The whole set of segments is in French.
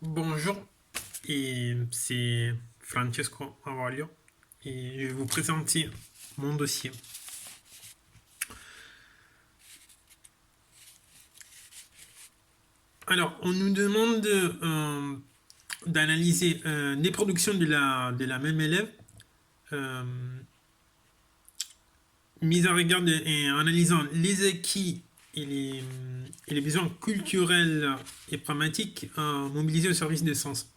Bonjour, et c'est Francesco Avalio et je vais vous présenter mon dossier. Alors, on nous demande d'analyser des productions de la même élève, euh, mise en regard et analysant les acquis et les besoins culturels et pragmatiques mobilisés au service des sens.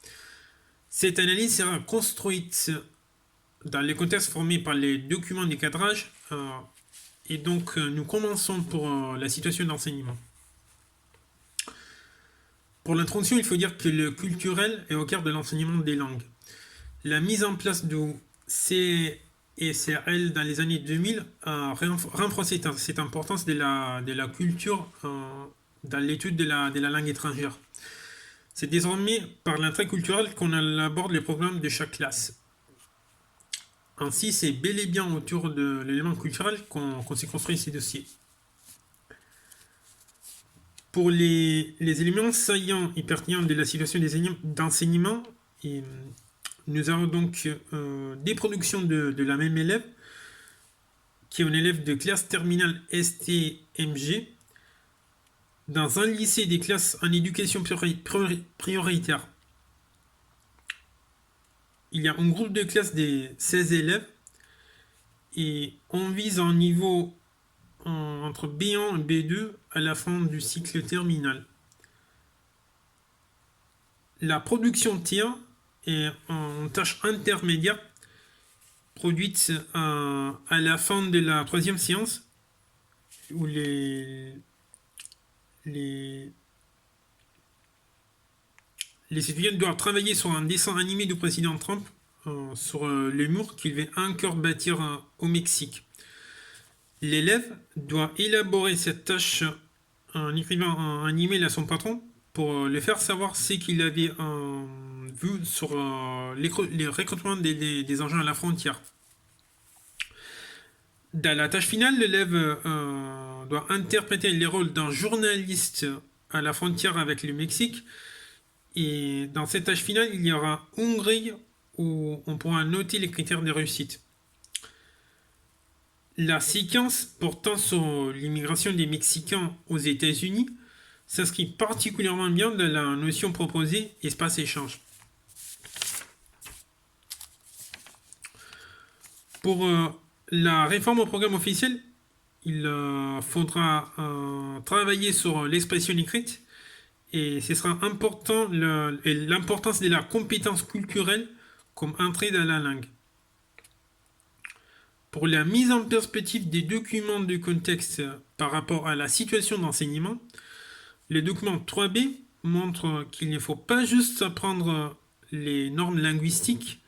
Cette analyse sera construite dans les contextes formés par les documents de cadrage. Et donc, nous commençons pour la situation d'enseignement. Pour l'introduction, il faut dire que le culturel est au cœur de l'enseignement des langues. La mise en place de C et CRL dans les années 2000 a renforcé cette importance de la culture dans l'étude de la langue étrangère. C'est désormais par l'entrée culturelle qu'on aborde les programmes de chaque classe. Ainsi, c'est bel et bien autour de l'élément culturel qu'on s'est construit ces dossiers. Pour les éléments saillants et pertinents de la situation d'enseignement, nous avons donc des productions de la même élève, qui est un élève de classe terminale STMG, dans un lycée des classes en éducation prioritaire. Il y a un groupe de classe de 16 élèves et on vise un niveau entre B1 et B2 à la fin du cycle terminal. La production tir est en tâche intermédiaire produite à la fin de la troisième séance où les, les étudiants doivent travailler sur un dessin animé du président Trump sur les murs qu'il va encore bâtir au Mexique. L'élève doit élaborer cette tâche en écrivant un email à son patron pour le faire savoir ce qu'il avait vu sur les recrutements des engins à la frontière. Dans la tâche finale, l'élève doit interpréter les rôles d'un journaliste à la frontière avec le Mexique. Et dans cette tâche finale, il y aura une grille où on pourra noter les critères de réussite. La séquence portant sur l'immigration des Mexicains aux États-Unis s'inscrit particulièrement bien dans la notion proposée espace-échange. Pour la réforme au programme officiel, il faudra travailler sur l'expression écrite et ce sera important l'importance de la compétence culturelle comme entrée dans la langue. Pour la mise en perspective des documents de contexte par rapport à la situation d'enseignement, le document 3B montre qu'il ne faut pas juste apprendre les normes linguistiques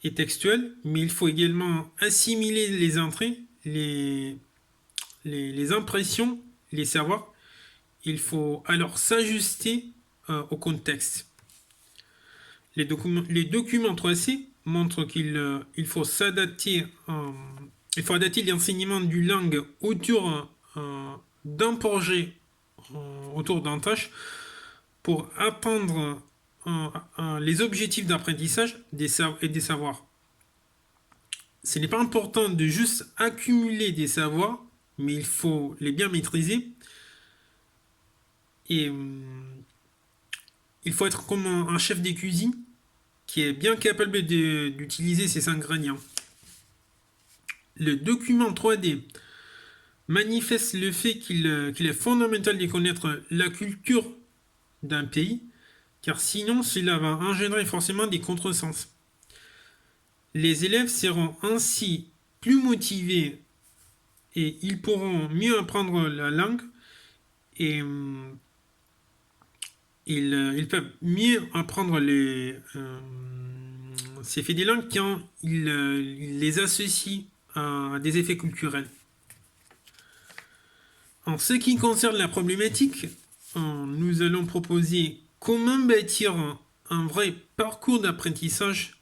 et textuelles, mais il faut également assimiler les entrées, les impressions, les savoirs. Il faut alors s'ajuster au contexte. Les documents 3C montrent qu'il faut s'adapter, il faut adapter l'enseignement du langue autour d'un projet, autour d'un tâche, pour atteindre les objectifs d'apprentissage et des savoirs. Ce n'est pas important de juste accumuler des savoirs, mais il faut les bien maîtriser. Et il faut être comme un chef de cuisine qui est bien capable d'utiliser ces ingrédients. Le document 3D manifeste le fait qu'il est fondamental de connaître la culture d'un pays, car sinon cela va engendrer forcément des contresens. Les élèves seront ainsi plus motivés et ils pourront mieux apprendre la langue et ils peuvent mieux apprendre ces faits des langues quand ils les associent à des effets culturels. En ce qui concerne la problématique, nous allons proposer comment bâtir un vrai parcours d'apprentissage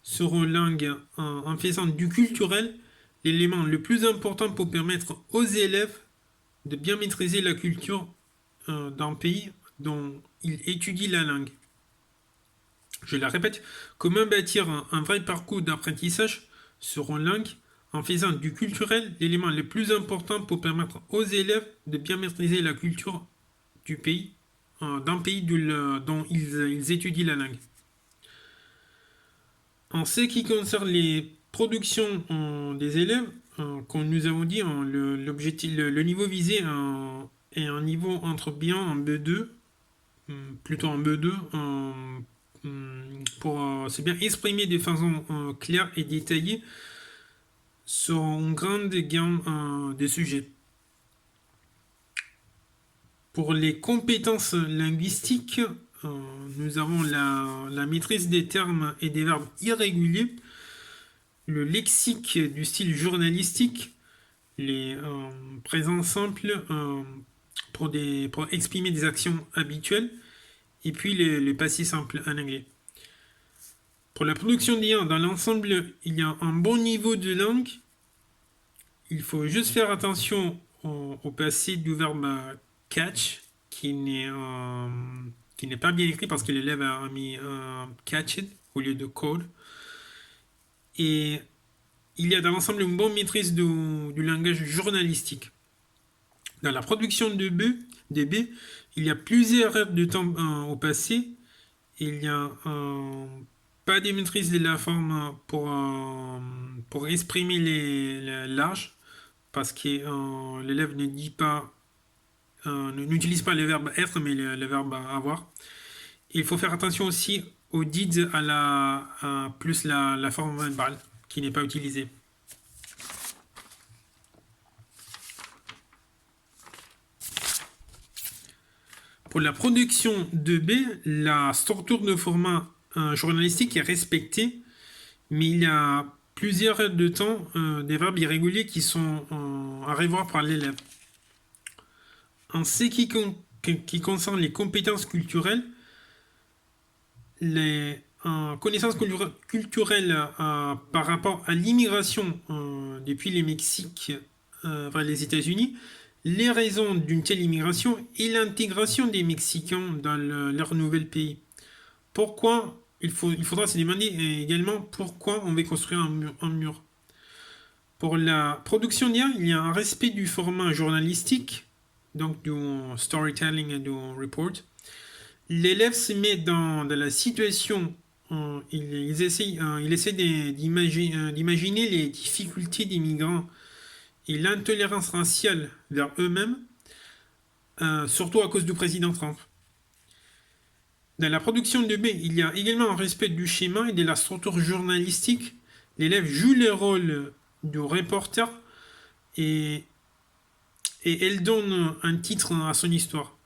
sur une langue en faisant du culturel l'élément le plus important pour permettre aux élèves de bien maîtriser la culture d'un pays dont ils étudient la langue. Je la répète, comment bâtir un vrai parcours d'apprentissage sur une langue en faisant du culturel l'élément le plus important pour permettre aux élèves de bien maîtriser la culture du pays, d'un pays dont ils étudient la langue. En ce qui concerne les productions des élèves, comme nous avons dit, le niveau visé est un niveau entre bien en B2, plutôt en B2, pour se bien exprimer de façon claire et détaillée sur une grande gamme de sujets. Pour les compétences linguistiques, nous avons la maîtrise des termes et des verbes irréguliers, le lexique du style journalistique, les présents simples pour exprimer des actions habituelles, et puis les passés simples en anglais. Pour la production d'IA, dans l'ensemble, il y a un bon niveau de langue. Il faut juste faire attention au passé du verbe catch, qui n'est pas bien écrit parce que l'élève a mis catched au lieu de code. Et il y a dans l'ensemble une bonne maîtrise du langage journalistique. Dans la production de B, il y a plusieurs erreurs de temps au passé. Il y a pas de maîtrise de la forme pour exprimer les larges, parce que l'élève ne dit pas, n'utilise pas le verbe être, mais le verbe avoir. Il faut faire attention aussi au did plus la forme verbale qui n'est pas utilisée. Pour la production de B, la structure de format journalistique est respectée, mais il y a plusieurs heures de temps des verbes irréguliers qui sont à revoir par l'élève. En ce qui concerne les compétences culturelles, les connaissances culturelles par rapport à l'immigration depuis le Mexique vers les États-Unis, les raisons d'une telle immigration et l'intégration des Mexicains dans leur nouvel pays. Pourquoi il faudra se demander également pourquoi on veut construire un mur. Pour la production d'IA, il y a un respect du format journalistique, donc du storytelling et du report. L'élève se met dans la situation, il essaie d'imaginer les difficultés des migrants et l'intolérance raciale vers eux-mêmes, surtout à cause du président Trump. Dans la production de B, il y a également un respect du schéma et de la structure journalistique. L'élève joue le rôle du reporter et elle donne un titre à son histoire.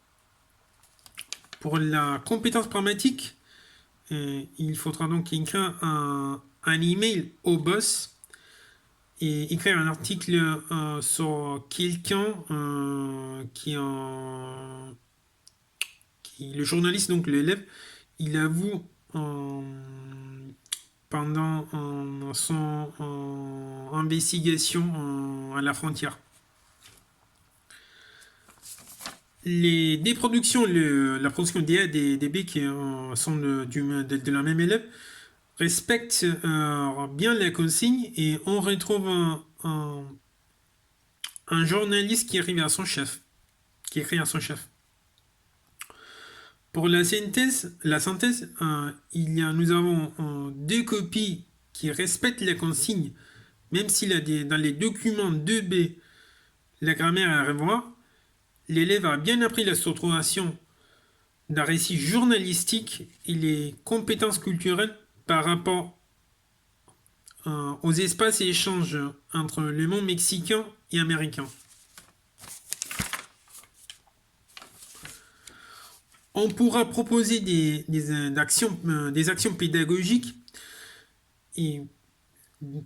Pour la compétence pragmatique, il faudra donc écrire un email au boss et écrire un article sur quelqu'un le journaliste, donc l'élève, il avoue pendant son investigation à la frontière. Des productions, la production des B qui sont de la même élève respectent bien la consigne et on retrouve un journaliste qui écrit à son chef. Pour la synthèse, nous avons deux copies qui respectent la consigne, même s'il y a dans les documents 2B la grammaire à revoir. L'élève a bien appris la structuration d'un récit journalistique et les compétences culturelles par rapport aux espaces et échanges entre le monde mexicain et américain. On pourra proposer des actions pédagogiques et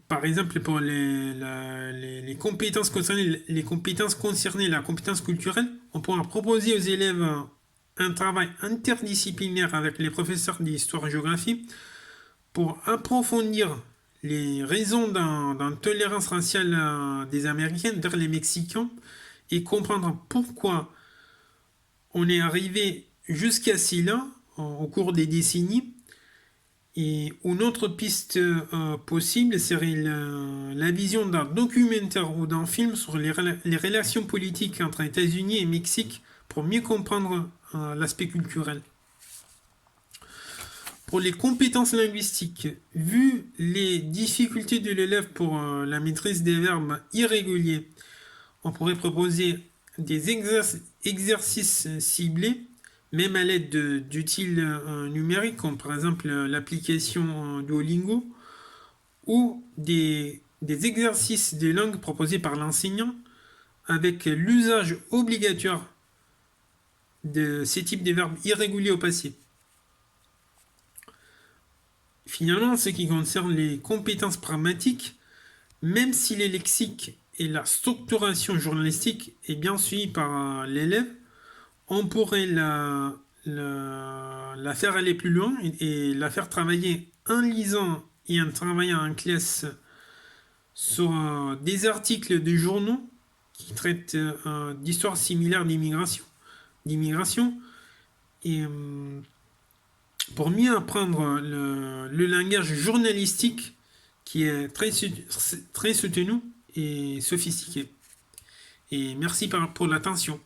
par exemple pour les compétences concernées la compétence culturelle, on pourra proposer aux élèves un travail interdisciplinaire avec les professeurs d'histoire-géographie pour approfondir les raisons d'intolérance raciale des Américains vers les Mexicains et comprendre pourquoi on est arrivé jusqu'à cela au cours des décennies Et une autre piste possible serait la vision d'un documentaire ou d'un film sur les relations politiques entre États-Unis et Mexique pour mieux comprendre l'aspect culturel. Pour les compétences linguistiques, vu les difficultés de l'élève pour la maîtrise des verbes irréguliers, on pourrait proposer des exercices ciblés, même à l'aide d'outils numériques, comme par exemple l'application Duolingo, ou des exercices de langue proposés par l'enseignant, avec l'usage obligatoire de ces types de verbes irréguliers au passé. Finalement, en ce qui concerne les compétences pragmatiques, même si les lexiques et la structuration journalistique est bien suivie par l'élève, on pourrait la faire aller plus loin et la faire travailler en lisant et en travaillant en classe sur des articles de journaux qui traitent d'histoires similaires d'immigration et pour mieux apprendre le langage journalistique qui est très soutenu et sophistiqué. Et merci pour l'attention.